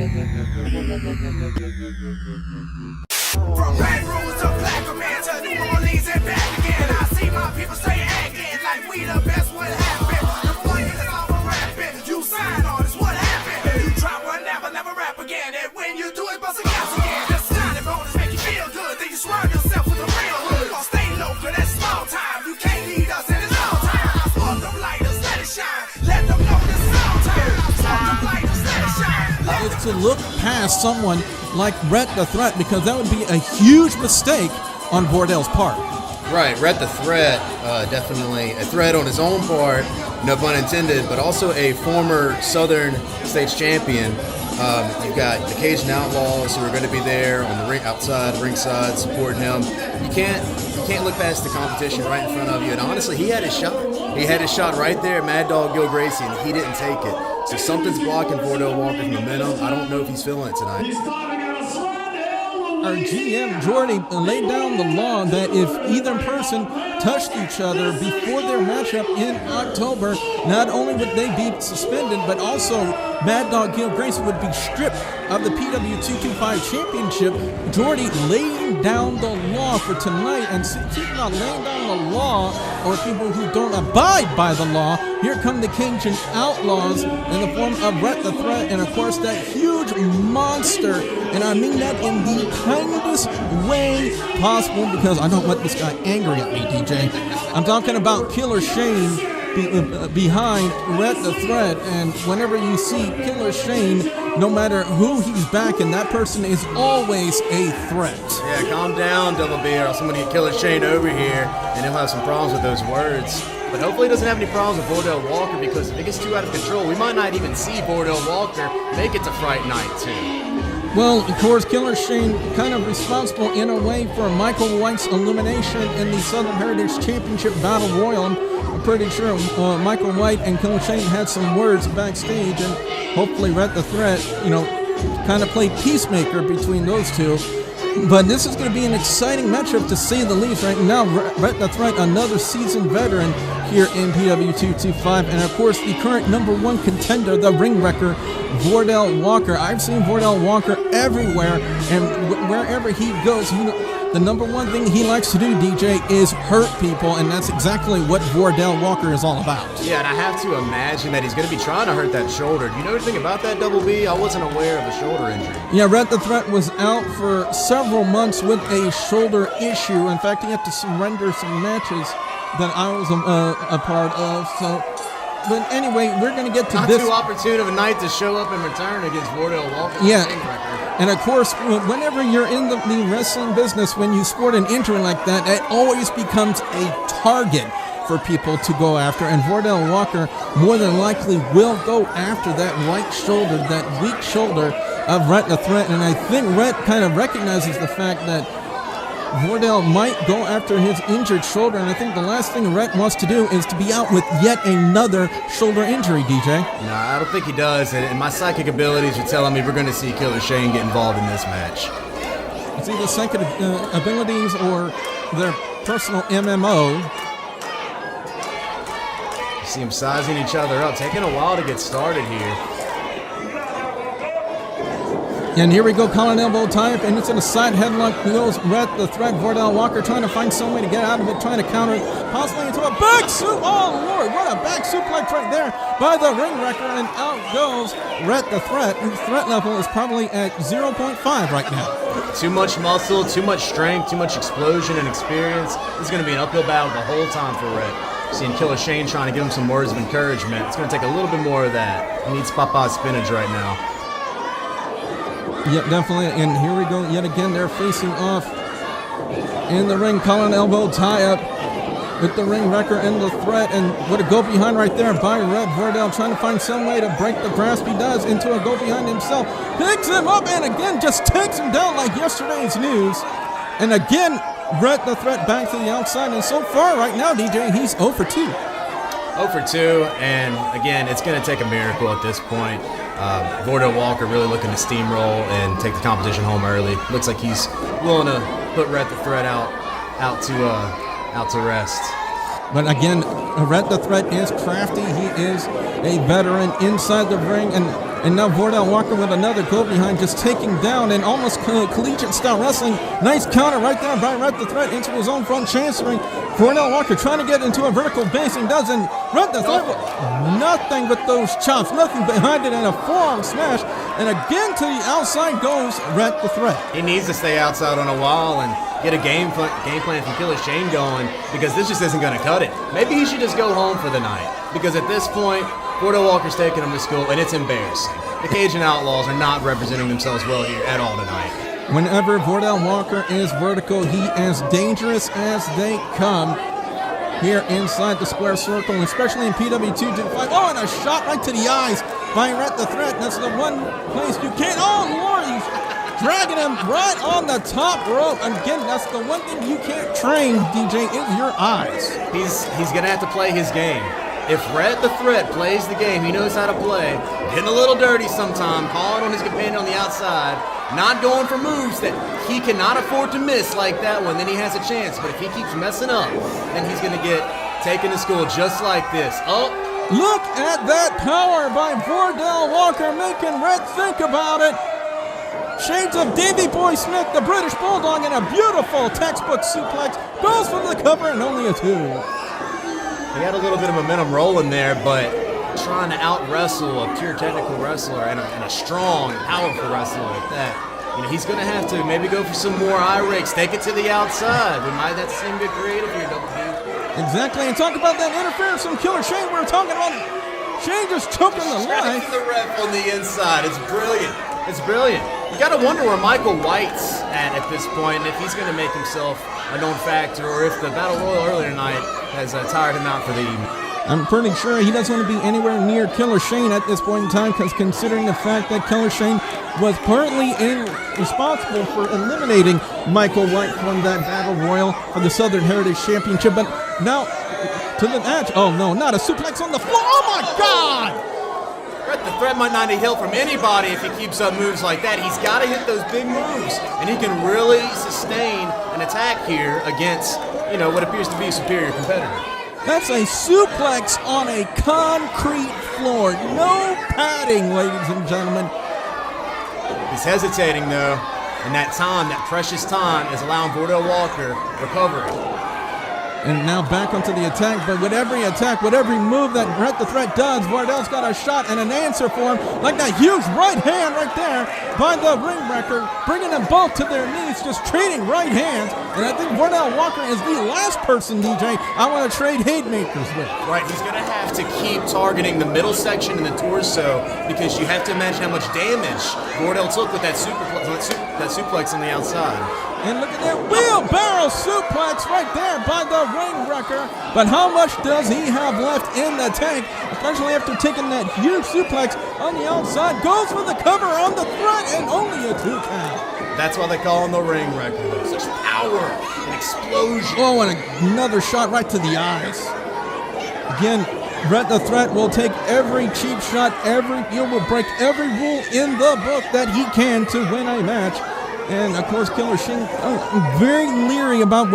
From Baton Rouge to Black Man to New Orleans and back again, I see my people stay acting like we the best. What happened? The point is all for rapping. You sign on this. What happened? You drop one, never rap again. And when you do it, bust a gas again. The signing bonus make you feel good. Then you swerve yourself with a real hood. Gonna stay local, that's small time. You can't lead us in it's all time. I smoke them lighters, let it shine. Let them know this is all time. I smoke them lighters, let it shine. Is to look past someone like Rhett the Thrett, because that would be a huge mistake on Vordel's part. Right, Rhett the Thrett, definitely a threat on his own part, no pun intended, but also a former Southern States champion. You've got the Cajun Outlaws who are going to be there on the ring, outside, ringside, supporting him. You can't look past the competition right in front of you. And honestly, he had his shot. He had his shot right there, Mad Dog Gil Gracie, and he didn't take it. So something's blocking Vordel Walker's momentum. I don't know if he's feeling it tonight. Our GM Jordy laid down the law that if either person touched each other before their matchup in October, not only would they be suspended, but also Mad Dog Gil Gracie would be stripped of the PW225 championship. Jordy laying down the law for tonight, and speaking about laying down the law or people who don't abide by the law, here come the Cajun Outlaws in the form of Rhett the Thrett, and of course that huge monster, and I mean that in the kindest way possible, because I don't want this guy angry at me, DJ. I'm talking about Killer Shane behind Rhett the Thrett, and whenever you see Killer Shane, no matter who he's backing, that person is always a threat. Yeah, calm down, Double B, or else I'm going to get Killer Shane over here, and he'll have some problems with those words. But hopefully he doesn't have any problems with Vordel Walker, because if it gets too out of control, we might not even see Vordel Walker make it to Fright Night 2. Well, of course, Killer Shane kind of responsible in a way for Michael White's elimination in the Southern Heritage Championship Battle Royal. I'm pretty sure Michael White and Killer Shane had some words backstage, and hopefully Rhett the Thrett, kind of played peacemaker between those two. But this is going to be an exciting matchup to say the least right now. Rhett the Thrett, another seasoned veteran here in PW225, and of course the current #1 contender, the ring wrecker, Vordel Walker. I've seen Vordel Walker everywhere, and wherever he goes, the #1 thing he likes to do, DJ, is hurt people, and that's exactly what Vordel Walker is all about. Yeah, and I have to imagine that he's going to be trying to hurt that shoulder. Do you know anything about that, Double B? I wasn't aware of a shoulder injury. Yeah, Rhett the Thrett was out for several months with a shoulder issue. In fact, he had to surrender some matches that I was a part of. So, but anyway, we're going to get to this. Not too opportune of a night to show up and return against Vordel Walker. Yeah. And of course, whenever you're in the wrestling business, when you sport an injury like that, it always becomes a target for people to go after. And Vordel Walker more than likely will go after that right shoulder, that weak shoulder of Rhett the Thrett. And I think Rhett kind of recognizes the fact that Vordel might go after his injured shoulder, and I think the last thing Rhett wants to do is to be out with yet another shoulder injury, DJ. No, I don't think he does, and my psychic abilities are telling me we're going to see Killer Shane get involved in this match. It's either psychic abilities or their personal MMO. You see them sizing each other up, taking a while to get started here. And here we go, collar elbow tie-up, and it's in a side headlock. Goes Rhett the Thrett. Vordel Walker trying to find some way to get out of it, trying to counter it, possibly into a back suplex. Oh, Lord, what a back suplex right there by the ring wrecker, and out goes Rhett the Thrett. His threat level is probably at 0.5 right now. Too much muscle, too much strength, too much explosion and experience. This is going to be an uphill battle the whole time for Rhett. Seeing Killer Shane trying to give him some words of encouragement. It's going to take a little bit more of that. He needs Papa's spinach right now. Yep, definitely, and here we go yet again. They're facing off in the ring, collar and elbow tie-up with the ring wrecker and the Threat, and what a go behind right there by Rhett. Vordel trying to find some way to break the grasp. He does into a go behind himself, picks him up, and again just takes him down like yesterday's news. And again, Rhett the Threat back to the outside, and so far right now, DJ, he's 0 for 2. 0 for 2, and again, it's going to take a miracle at this point. Vordel Walker really looking to steamroll and take the competition home early. Looks like he's willing to put Rhett the Threat out to rest. But again, Rhett the Threat is crafty. He is a veteran inside the ring. And now Vordel Walker with another go behind, just taking down and almost collegiate style wrestling. Nice counter right there by Rhett the Threat into his own front chancery. Vordel Walker trying to get into a vertical base and doesn't. Rhett the Threat, nothing with those chops, nothing behind it, and a forearm smash. And again to the outside goes Rhett the Threat. He needs to stay outside on a wall and get a game plan from Killer Shane going, because this just isn't going to cut it. Maybe he should just go home for the night, because at this point, Vordel Walker's taking him to school, and it's embarrassing. The Cajun Outlaws are not representing themselves well here at all tonight. Whenever Vordel Walker is vertical, he as dangerous as they come here inside the square circle, especially in PW2 2-5. Oh, and a shot right to the eyes by Rhett the Threat. That's the one place you can't. Oh, Lord, he's dragging him right on the top rope. And again, that's the one thing you can't train, DJ, is your eyes. He's going to have to play his game. If Rhett the Threat plays the game he knows how to play, getting a little dirty sometime, calling on his companion on the outside, not going for moves that he cannot afford to miss like that one, then he has a chance. But if he keeps messing up, then he's going to get taken to school just like this. Oh, look at that power by Vordel Walker, making Rhett think about it. Shades of Davy Boy Smith, the British Bulldog, and a beautiful textbook suplex. Goes for the cover and only a 2. He had a little bit of momentum rolling there, but trying to out-wrestle a pure technical wrestler and a strong, powerful wrestler like that, he's going to have to maybe go for some more eye rakes, take it to the outside. We might have to see him get creative here, Double D. Exactly, and talk about that interference from Killer Shane. We were talking about Shane just choking the life. The ref on the inside. It's brilliant. It's brilliant. You got to wonder where Michael White's at this point, and if he's going to make himself a known factor, or if the Battle Royal earlier tonight has tired him out for the evening. I'm pretty sure he doesn't want to be anywhere near Killer Shane at this point in time, because considering the fact that Killer Shane was partly responsible for eliminating Michael White from that Battle Royal for the Southern Heritage Championship. But now to the match. Oh no, not a suplex on the floor. Oh my God! Rhett the Threat might not need help from anybody if he keeps up moves like that. He's got to hit those big moves, and he can really sustain an attack here against, what appears to be a superior competitor. That's a suplex on a concrete floor. No padding, ladies and gentlemen. He's hesitating, though, and that precious time, is allowing Vordel Walker recovery. And now back onto the attack, but with every attack, with every move that Rhett the Threat does, Vordel's got a shot and an answer for him, like that huge right hand right there by the ring wrecker, bringing them both to their knees, just trading right hands. And I think Vordel Walker is the last person, DJ, I want to trade haymakers with. Right, he's going to have to keep targeting the middle section and the torso, because you have to imagine how much damage Vordel took with that suplex on the outside. And look at that wheelbarrow suplex right there by the ring wrecker. But how much does he have left in the tank, especially after taking that huge suplex on the outside? Goes for the cover on the Threat and only a 2 count. That's why they call him the ring wrecker. Such power and explosion. Oh, and another shot right to the eyes. Again, Rhett the Threat will take every cheap shot, he will break every rule in the book that he can to win a match. And, of course, Killer Shane, very leery about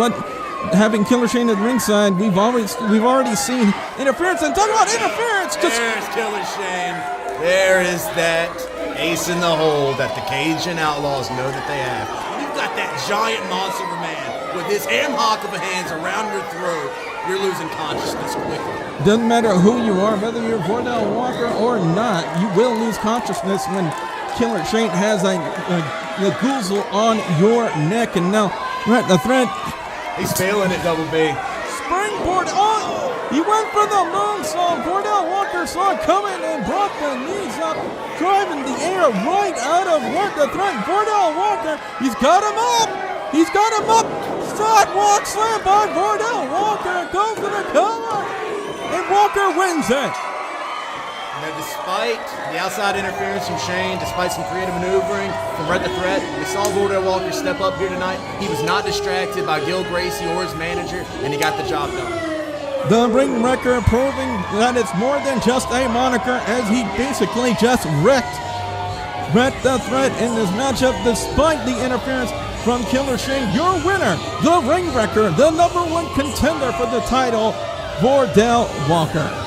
having Killer Shane at ringside. We've already seen interference. And talk about interference. There's Killer Shane. There is that ace in the hole that the Cajun Outlaws know that they have. You've got that giant monster of a man with his ham hock of a hands around your throat. You're losing consciousness quickly. Doesn't matter who you are, whether you're Vordel Walker or not, you will lose consciousness when Killer Shane has a goozle on your neck. And now Rhett the Threat, he's feeling it, Double B. Springboard on. He went for the moonsault. Vordel Walker saw it coming and brought the knees up, driving the air right out of Rhett the Threat. Vordel Walker, he's got him up. He's got him up. Sidewalk slam by Vordel Walker. Goes for the cover. And Walker wins it. Now, despite the outside interference from Shane, despite some creative maneuvering from Rhett the Threat, we saw Vordel Walker step up here tonight. He was not distracted by Gil Gracie or his manager, and he got the job done. The ring wrecker proving that it's more than just a moniker, as he basically just wrecked Rhett the Threat in this matchup despite the interference from Killer Shane. Your winner, the ring wrecker, the #1 contender for the title, Vordel Walker.